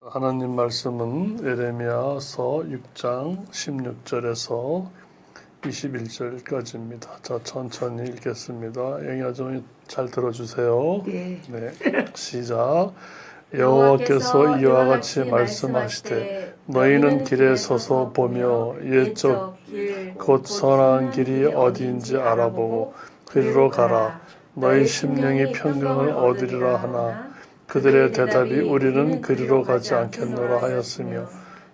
하나님 말씀은 예레미야서 6장 16절에서 21절까지입니다. 자, 천천히 읽겠습니다. 영야 좀 잘 들어주세요. 네. 네, 시작. 여호와께서 이와 같이 말씀하시되 너희는 길에 서서 보며 옛적 곧 선한 길이 어디인지 알아보고 그리로 가라. 너희 심령이 평강을 얻으리라 하나 그들의 대답이 우리는 그리로 가지 않겠노라 하였으며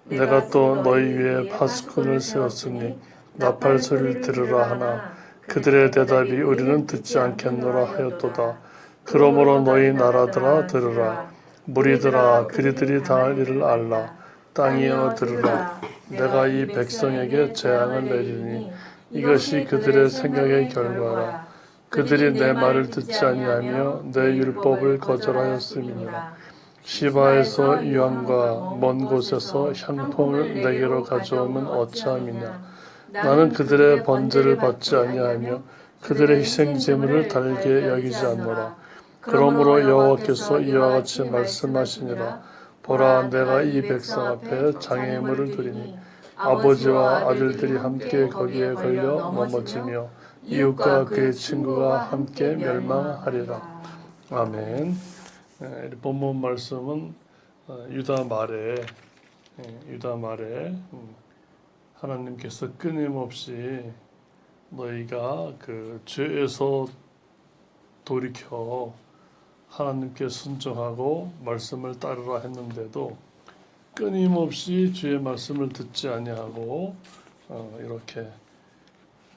내가 또 너희 위에 파수꾼을 세웠으니 나팔 소리를 들으라 하나 그들의 대답이 우리는 듣지 않겠노라 하였도다. 그러므로 너희 나라들아 들으라. 무리들아 그리들이 당할 일을 알라. 땅이여 들으라. 내가 이 백성에게 재앙을 내리니 이것이 그들의 생각의 결과라. 그들이 내 말을 듣지 아니하며 내 율법을 거절하였음이니라. 시바에서 유황과 먼 곳에서 향통을 내게로 가져오면 어찌함이냐. 나는 그들의 번제를 받지 아니하며 그들의 희생 제물을 달게 여기지 않노라. 그러므로 여호와께서 이와 같이 말씀하시니라. 보라, 내가 이 백성 앞에 장애물을 드리니 아버지와 아들들이 함께 거기에 걸려 넘어지며 이웃과 그의 친구가 함께 멸망하리라. 아멘. 본문 말씀은 유다 말에 하나님께서 끊임없이 너희가 그 죄에서 돌이켜 하나님께 순종하고 말씀을 따르라 했는데도 끊임없이 주의 말씀을 듣지 아니하고 이렇게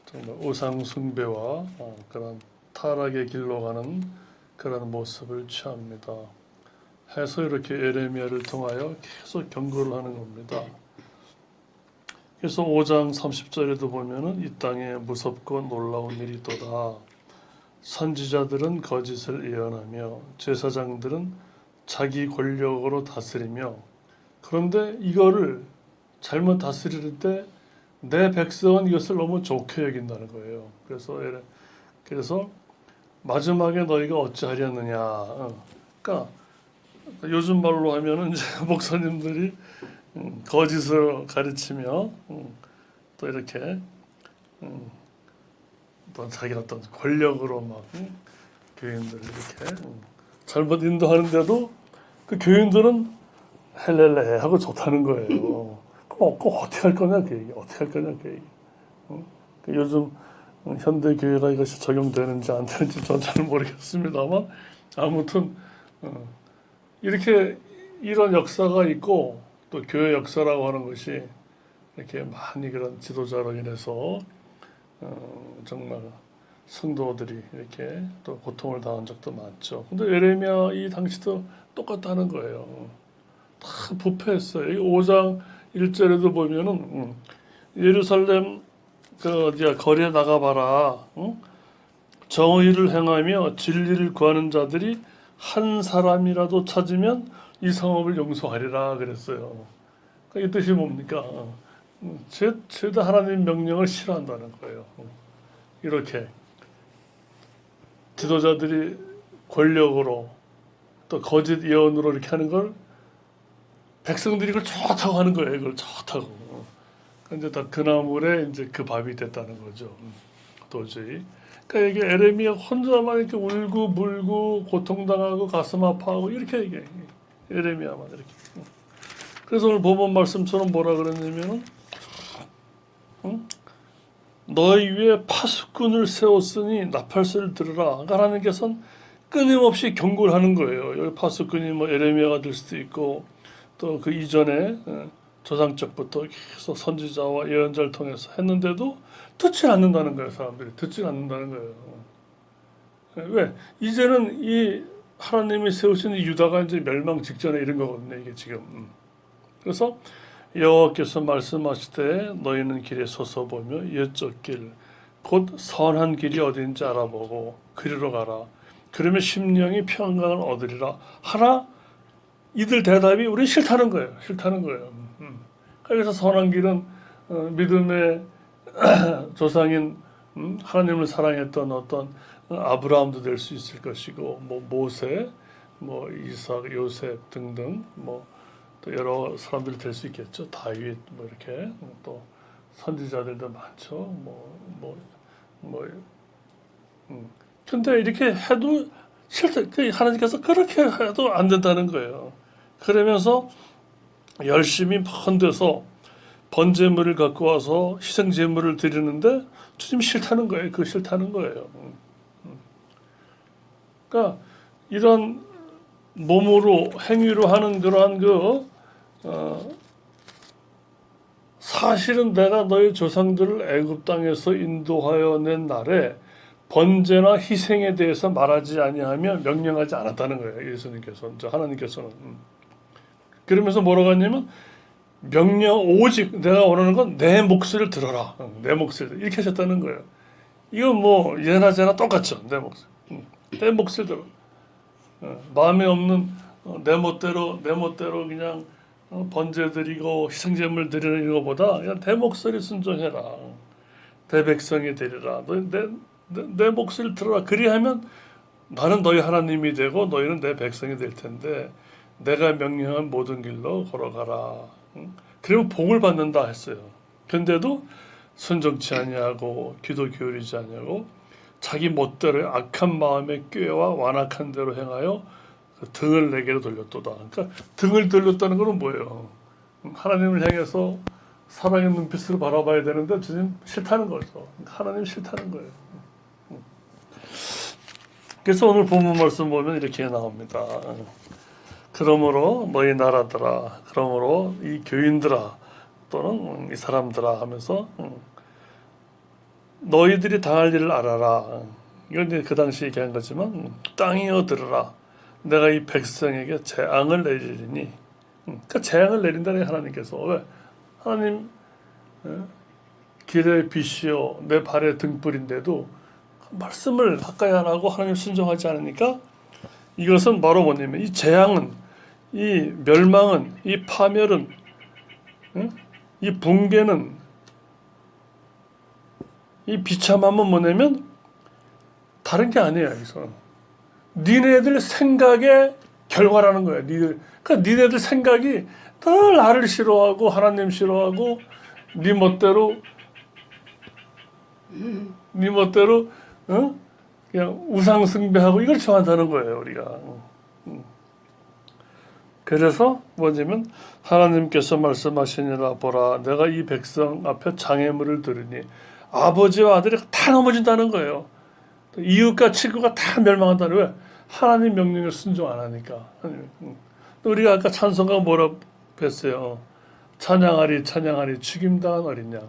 정말 우상 숭배와 그런 타락의 길로 가는 그런 모습을 취합니다. 해서 이렇게 예레미야를 통하여 계속 경고를 하는 겁니다. 그래서 5장 30절에도 보면은 이 땅에 무섭고 놀라운 일이 있도다. 선지자들은 거짓을 예언하며 제사장들은 자기 권력으로 다스리며 그런데 이거를 잘못 다스릴 때 내 백성은 이것을 너무 좋게 여긴다는 거예요. 그래서 마지막에 너희가 어찌하려느냐. 그러니까 요즘 말로 하면은 이제 목사님들이 거짓을 가르치며 또 이렇게 또 자기 어떤 권력으로 막 교인들 이렇게 잘못 인도하는데도 그 교인들은 헬렐레 하고 좋다는 거예요. 그럼 어떻게 할 거냐 그 얘기. 어떻게 할 거냐 그 얘기. 요즘 현대 교회가 이것이 적용되는지 안 되는지 전 잘 모르겠습니다만 아무튼 이렇게 이런 역사가 있고 또 교회 역사라고 하는 것이 이렇게 많이 그런 지도자로 인해서 정말 성도들이 이렇게 또 고통을 당한 적도 많죠. 근데 예레미야 이 당시도 똑같다는 거예요. 다 부패했어요. 5장 1절에도 보면은 예루살렘 거리에 나가봐라. 정의를 행하며 진리를 구하는 자들이 한 사람이라도 찾으면 이 성읍을 용서하리라 그랬어요. 이 뜻이 뭡니까? 죄다 하나님 명령을 싫어한다는 거예요. 이렇게 지도자들이 권력으로 또 거짓 예언으로 이렇게 하는 걸 백성들이 이걸 좋다고 하는 거예요. 이걸 좋다고. 근데 다 그 나물에 이제 그 밥이 됐다는 거죠. 도저히. 그러니까 이게 에레미야 혼자만 이렇게 울고 물고 고통당하고 가슴 아파하고 이렇게 이게 에레미야만 이렇게. 그래서 오늘 본문 말씀처럼 뭐라 그랬냐면은 너희 위에 파수꾼을 세웠으니 나팔소리를 들으라. 하나님께서는 끊임없이 경고를 하는 거예요. 여기 파수꾼이 뭐 에레미야가 될 수도 있고 또 그 이전에 조상적부터 계속 선지자와 예언자를 통해서 했는데도 듣지 않는다는 거예요. 사람들이 듣지 않는다는 거예요. 왜? 이제는 이 하나님이 세우신 유다가 이제 멸망 직전에 이런 거거든요. 이게 지금. 그래서 여호와께서 말씀하시되 너희는 길에 서서 보며 옛적 길 곧 선한 길이 어디인지 알아보고 그리로 가라. 그러면 심령이 평강을 얻으리라 하나 이들 대답이 우리 싫다는 거예요. 싫다는 거예요. 그래서 선한 길은 믿음의 조상인 하나님을 사랑했던 어떤 아브라함도 될 수 있을 것이고 뭐 모세, 뭐 이삭, 요셉 등등 뭐 또 여러 사람들이 될 수 있겠죠. 다윗 뭐 이렇게 또 선지자들도 많죠. 뭐 근데 이렇게 해도 실제 하나님께서 그렇게 해도 안 된다는 거예요. 그러면서 열심히 먼 데서 번제물을 갖고 와서 희생 제물을 드리는데 주님 싫다는 거예요. 그거 싫다는 거예요. 그러니까 이런 몸으로 행위로 하는 그러한 사실은 내가 너희 조상들을 애굽 땅에서 인도하여 낸 날에 번제나 희생에 대해서 말하지 아니하며 명령하지 않았다는 거예요. 예수님께서, 하나님께서는. 그러면서 뭐라고 했냐면 오직 내가 원하는 건 내 목소리를 들어라. 내 목소리 이렇게 하셨다는 거예요. 이건 뭐 예나 제나 똑같죠. 내 목소리. 내 목소리 들어. 마음에 없는 내 멋대로 그냥 번제 드리고 희생제물 드리는 것보다 그냥 내 목소리 순종해라. 내 백성이 되리라. 내 목소리를 들어라. 그리하면 나는 너희 하나님이 되고 너희는 내 백성이 될 텐데 내가 명령한 모든 길로 걸어가라. 그러면 복을 받는다 했어요. 근데도 순종치 아니하고 기도 기울이지 아니하고 자기 멋대로 악한 마음의 꾀와 완악한 대로 행하여 그 등을 내게로 돌렸도다. 그러니까 등을 돌렸다는 것은 뭐예요? 하나님을 향해서 사랑의 눈빛으로 바라봐야 되는데 주님 싫다는 거죠. 하나님 싫다는 거예요. 그래서 오늘 본문 말씀 보면 이렇게 나옵니다. 그러므로 너희 나라들아, 그러므로 이 교인들아 또는 이 사람들아 하면서 너희들이 당할 일을 알아라. 이건 이제 그 당시 얘기한 거지만 땅이여 들으라. 내가 이 백성에게 재앙을 내리리니. 그러니까 재앙을 내린다는 하나님께서. 왜? 하나님 길의 빛이요 내 발의 등불인데도 말씀을 가까이 안 하고 하나님 순종하지 않으니까 이것은 바로 뭐냐면 이 재앙은 이 멸망은 이 파멸은 이 붕괴는 이 비참함은 뭐냐면 다른 게 아니에요. 여기서 니네들 생각의 결과라는 거예요. 그러니까 니네들 생각이 늘 나를 싫어하고 하나님 싫어하고 네 멋대로 그냥 우상 숭배하고 이걸 좋아한다는 거예요. 우리가. 그래서 뭐냐면 하나님께서 말씀하시니라 보라 내가 이 백성 앞에 장애물을 들으니 아버지와 아들이 다 넘어진다는 거예요. 이웃과 친구가 다 멸망한다는 왜? 하나님 명령을 순종 안 하니까. 우리가 아까 찬송가 뭐라 했어요? 찬양하리 죽임당한 어린 양.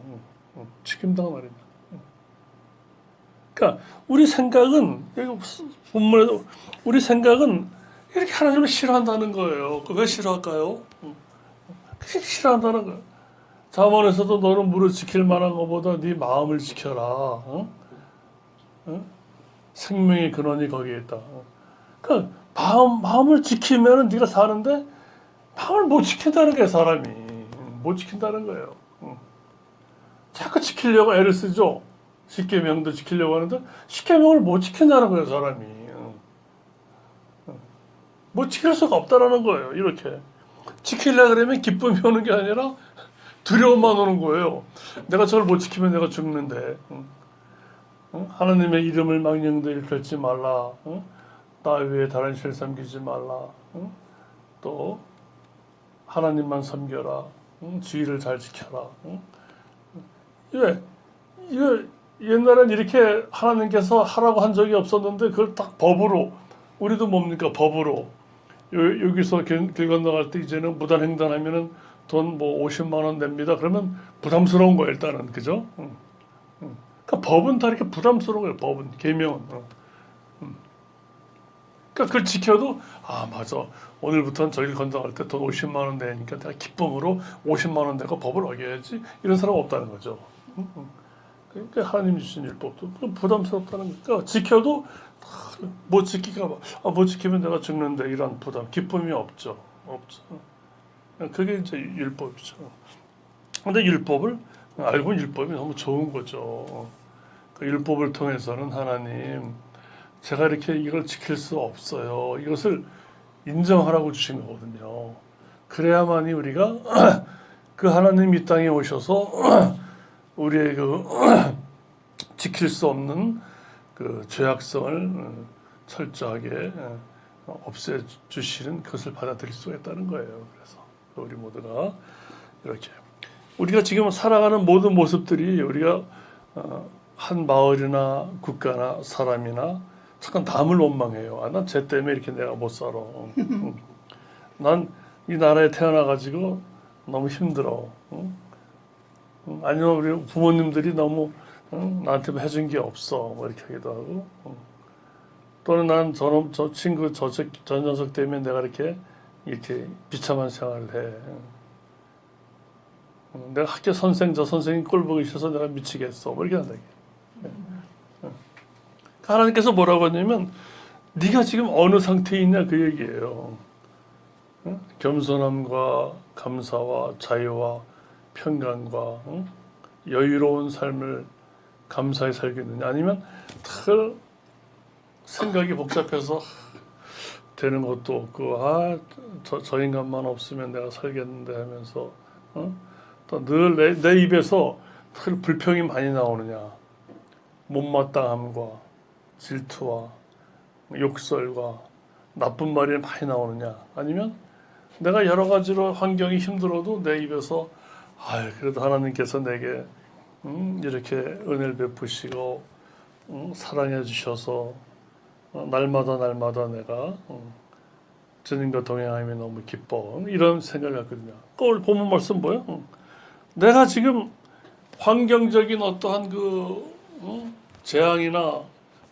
죽임당한 어린 양. 그러니까 우리 생각은 본문에도 우리 생각은 이렇게 하나님을 싫어한다는 거예요. 왜 싫어할까요? 그게 싫어한다는 거예요. 잠언에서도 너는 무릇 지킬 만한 것보다 네 마음을 지켜라. 생명의 근원이 거기에 있다. 그러니까 마음을 지키면은 네가 사는데 마음을 못 지킨다는 거예요. 사람이 못 지킨다는 거예요. 자꾸 지키려고 애를 쓰죠. 십계명도 지키려고 하는데 십계명을 못 지킨다는 거예요. 사람이 못 지킬 수가 없다라는 거예요. 이렇게 지키려고 그러면 기쁨이 오는 게 아니라 두려움만 오는 거예요. 내가 저를 못 지키면 내가 죽는데. 하나님의 이름을 망령되이 일컫지 말라. 나 외에 다른 신을 섬기지 말라. 또 하나님만 섬겨라. 주의를 잘 지켜라. 왜? 이거 옛날엔 이렇게 하나님께서 하라고 한 적이 없었는데 그걸 딱 법으로 우리도 뭡니까? 법으로 여기서 길 건너갈 때 이제는 무단횡단하면은 돈 뭐 50만 원 냅니다. 그러면 부담스러운 거예요. 일단은 그죠? 그러니까 법은 다 이렇게 부담스러운 거예요. 법은 계명은. 그러니까 그걸 지켜도 맞아. 오늘부터는 저길 건너갈 때 돈 50만 원 내니까 내가 기쁨으로 50만 원 내고 법을 어겨야지. 이런 사람 없다는 거죠. 그러니까 하나님 주신 율법도 부담스럽다는 거니까 지켜도 못 지키가 못 지키면 내가 죽는데 이런 부담, 기쁨이 없죠. 그게 이제 율법이죠. 근데 율법을 알고 율법이 너무 좋은 거죠. 그 율법을 통해서는 하나님 제가 이렇게 이걸 지킬 수 없어요. 이것을 인정하라고 주신 거거든요. 그래야만이 우리가 그 하나님 이 땅에 오셔서 우리의 그 지킬 수 없는 그 죄악성을 철저하게 없애 주시는 것을 받아들일 수가 있다는 거예요. 그래서 우리 모두가 이렇게 우리가 지금 살아가는 모든 모습들이 우리가 한 마을이나 국가나 사람이나 잠깐 남을 원망해요. 난 쟤 때문에 이렇게 내가 못 살아. 난 이 나라에 태어나가지고 너무 힘들어. 아니면 우리 부모님들이 너무 나한테 해준 게 없어. 뭐 이렇게 하기도 하고. 또는 난 저 친구 저 녀석 때문에 내가 이렇게 비참한 생활을 해. 내가 학교 선생 저 선생님 꼴 보기 싫어서 내가 미치겠어. 뭐 이렇게 한다. 하나님께서 뭐라고 하냐면 네가 지금 어느 상태에 있냐 그 얘기예요. 겸손함과 감사와 자유와 평강과 여유로운 삶을 감사히 살겠느냐 아니면 늘 생각이 복잡해서 되는 것도 없고 저 인간만 없으면 내가 살겠는데 하면서 또 늘 내 입에서 늘 불평이 많이 나오느냐 못마땅함과 질투와 욕설과 나쁜 말이 많이 나오느냐 아니면 내가 여러 가지로 환경이 힘들어도 내 입에서 그래도 하나님께서 내게 이렇게 은혜를 베푸시고 사랑해 주셔서 날마다 내가 주님과 동행함이 너무 기뻐 이런 생각을 갖거든요. 오늘 본문 말씀 뭐예요? 내가 지금 환경적인 어떠한 그 재앙이나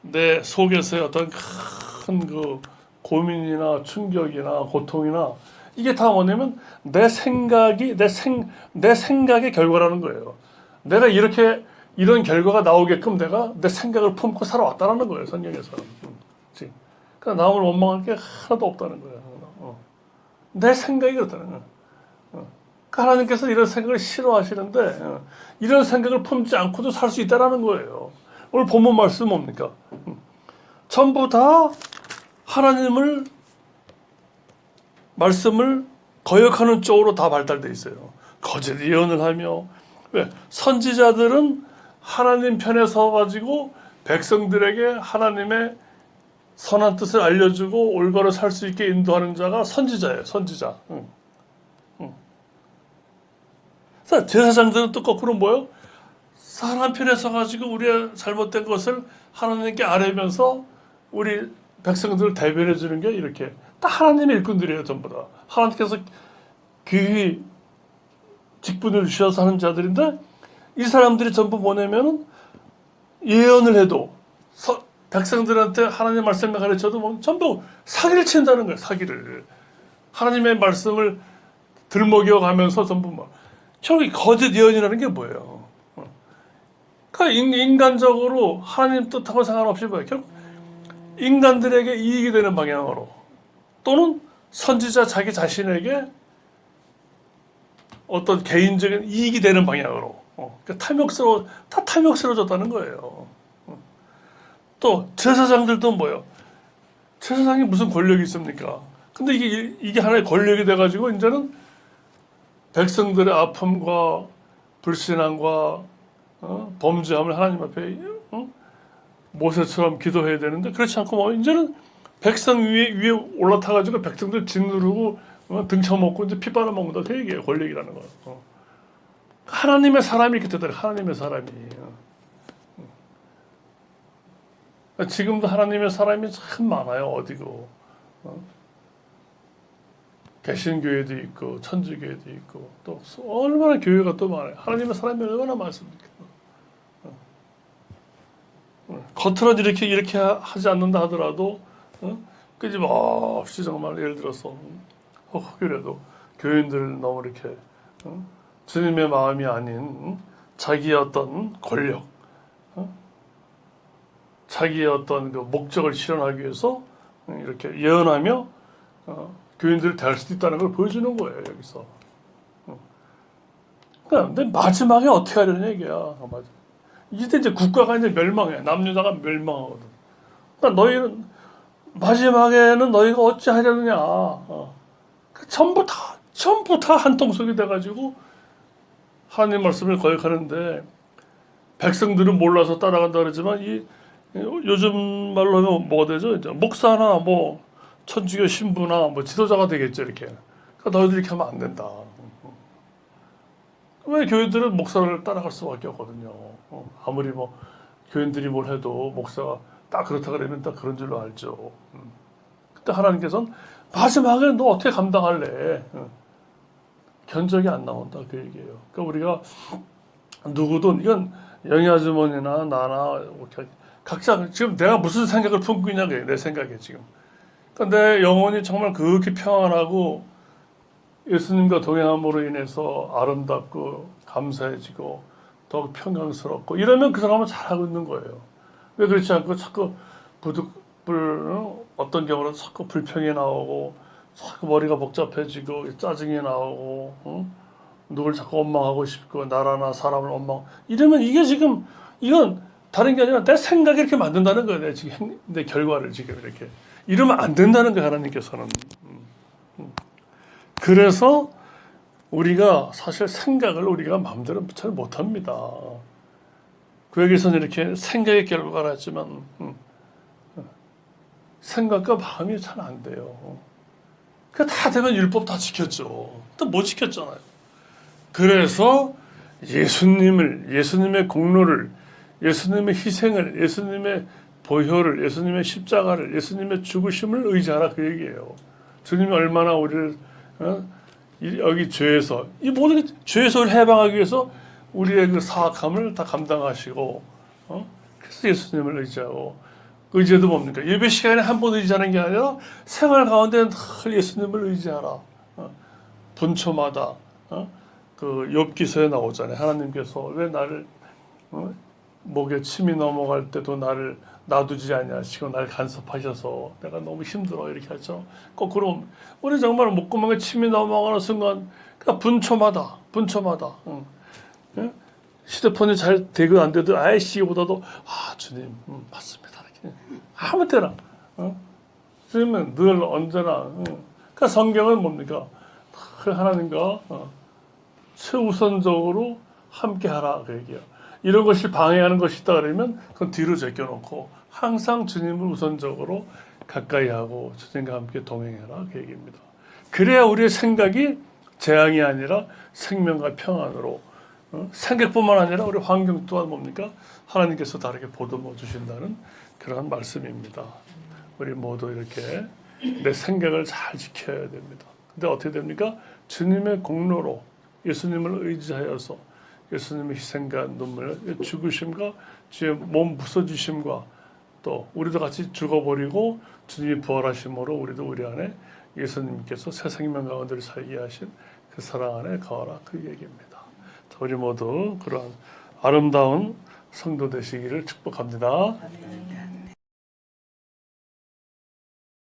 내 속에서의 어떤 큰 그 고민이나 충격이나 고통이나 이게 다 뭐냐면 내 생각이 내 생각의 결과라는 거예요. 내가 이런 결과가 나오게끔 내가 내 생각을 품고 살아왔다는 거예요. 성경에서. 그러니까 남을 원망할 게 하나도 없다는 거예요. 내 생각이 그렇다는 거예요. 그러니까 하나님께서 이런 생각을 싫어하시는데 이런 생각을 품지 않고도 살 수 있다는 거예요. 오늘 본문 말씀 뭡니까? 전부 다 하나님을 말씀을 거역하는 쪽으로 다 발달되어 있어요. 거짓 예언을 하며 왜 선지자들은 하나님 편에 서가지고 백성들에게 하나님의 선한 뜻을 알려주고 올바로 살 수 있게 인도하는 자가 선지자예요. 선지자. 제사장들은 또 거꾸로 뭐예요? 사람 편에 서가지고 우리의 잘못된 것을 하나님께 아뢰면서 우리 백성들을 대변해 주는 게 이렇게 다 하나님의 일꾼들이에요. 전부 다 하나님께서 귀히 직분을 주셔서 하는 자들인데 이 사람들이 전부 뭐냐면은 예언을 해도 백성들한테 하나님의 말씀을 가르쳐도 전부 사기를 친다는 거예요. 사기를 하나님의 말씀을 들먹여 가면서 전부 결국 거짓 예언이라는 게 뭐예요? 그러니까 인간적으로 하나님 뜻하고 상관없이 뭐예요? 결국 인간들에게 이익이 되는 방향으로 또는 선지자 자기 자신에게 어떤 개인적인 이익이 되는 방향으로 그러니까 탐욕스러워졌다는 거예요. 또 제사장들도 뭐예요? 제사장이 무슨 권력이 있습니까? 근데 이게 하나의 권력이 돼가지고 이제는 백성들의 아픔과 불신앙과 범죄함을 하나님 앞에 모세처럼 기도해야 되는데 그렇지 않고 이제는 백성 위에 올라타가지고 백성들 짓누르고 등쳐먹고 이제 피 빨아먹는다. 그 얘기예요. 권력이라는 거. 하나님의 사람이 이렇게 되더라. 하나님의 사람이. 지금도 하나님의 사람이 참 많아요. 어디고. 개신교회도 있고 천주교회도 있고 또 얼마나 교회가 또 많아요. 하나님의 사람이 얼마나 많습니까? 겉으로는 이렇게 하지 않는다 하더라도 끊임없이 정말 예를 들어서 혹여라도 교인들 너무 이렇게 주님의 마음이 아닌 자기의 어떤 권력, 자기의 어떤 그 목적을 실현하기 위해서 이렇게 예언하며 교인들을 대할 수도 있다는 걸 보여주는 거예요. 여기서. 근데 마지막에 어떻게 하려는 얘기야. 이때 이제 국가가 이제 멸망해. 남유다가 멸망하거든. 그러니까 너희는 마지막에는 너희가 어찌 하려느냐. 전부 다 전부 다 한통속이 돼가지고 하나님 말씀을 거역하는데 백성들은 몰라서 따라간다 그러지만 이 요즘 말로 하면 뭐가 되죠? 이제 목사나 뭐 천주교 신부나 뭐 지도자가 되겠죠 이렇게. 그러니까 너희들 이렇게 하면 안 된다. 왜 교인들은 목사를 따라갈 수밖에 없거든요. 아무리 뭐 교인들이 뭘 해도 목사가 딱 그렇다 그러면 딱 그런 줄로 알죠. 그때 하나님께서는 마지막에 너 어떻게 감당할래? 견적이 안 나온다 그 얘기예요. 그러니까 우리가 누구든 이건 영희 아주머니나 나나 각자 지금 내가 무슨 생각을 품고 있냐 내 생각에 지금. 그러니까 내 영혼이 정말 그렇게 평안하고 예수님과 동행함으로 인해서 아름답고 감사해지고 더욱 평강스럽고 이러면 그 사람은 잘하고 있는 거예요. 왜 그렇지 않고 자꾸 어떤 경우는 자꾸 불평이 나오고 자꾸 머리가 복잡해지고 짜증이 나오고 누굴 자꾸 원망하고 싶고 나라나 사람을 원망 이러면 이게 지금 이건 다른 게 아니라 내 생각이 이렇게 만든다는 거예요. 내 지금 내 결과를 지금 이렇게 이러면 안 된다는 거예요. 하나님께서는. 그래서 우리가 사실 생각을 우리가 마음대로 잘 못합니다. 구약에서는 이렇게 생각의 결과가 났지만 생각과 마음이 잘 안 돼요. 그 다 되면 율법 다 지켰죠. 또 못 지켰잖아요. 그래서 예수님의 공로를, 예수님의 희생을, 예수님의 보혈을, 예수님의 십자가를, 예수님의 죽으심을 의지하라 그 얘기예요. 주님이 얼마나 우리를 여기 죄에서 이 모든 죄에서 해방하기 위해서 우리의 그 사악함을 다 감당하시고 그래서 예수님을 의지하고 의지도 뭡니까? 예배 시간에 한 번 의지하는 게 아니라 생활 가운데 늘 예수님을 의지하라. 분초마다 그 욥기서에 나오잖아요. 하나님께서 왜 나를 목에 침이 넘어갈 때도 나를 놔두지 아니하시고 날 간섭하셔서 내가 너무 힘들어 이렇게 하죠. 거꾸로 우리 정말 목구멍에 침이 넘어가는 순간 그러니까 분초마다 휴대폰이 잘 되고 안 돼도 아이씨보다도 주님 맞습니다 이렇게 아무 때나 주님은 늘 언제나 그러니까 성경은 뭡니까? 하나님과 최우선적으로 함께하라 그 얘기야. 이런 것이 방해하는 것이 있다 그러면 그건 뒤로 제껴놓고 항상 주님을 우선적으로 가까이 하고 주님과 함께 동행해라 그 얘기입니다. 그래야 우리의 생각이 재앙이 아니라 생명과 평안으로 생각뿐만 아니라 우리 환경 또한 뭡니까? 하나님께서 다르게 보듬어 주신다는 그런 말씀입니다. 우리 모두 이렇게 내 생각을 잘 지켜야 됩니다. 근데 어떻게 됩니까? 주님의 공로로 예수님을 의지하여서 예수님의 희생과 눈물, 죽으심과 주의 몸 부서지심과 또 우리도 같이 죽어버리고 주님이 부활하심으로 우리도 우리 안에 예수님께서 새 생명 가운데를 살게 하신 그 사랑 안에 거하라 그 얘기입니다. 우리 모두 그런 아름다운 성도 되시기를 축복합니다.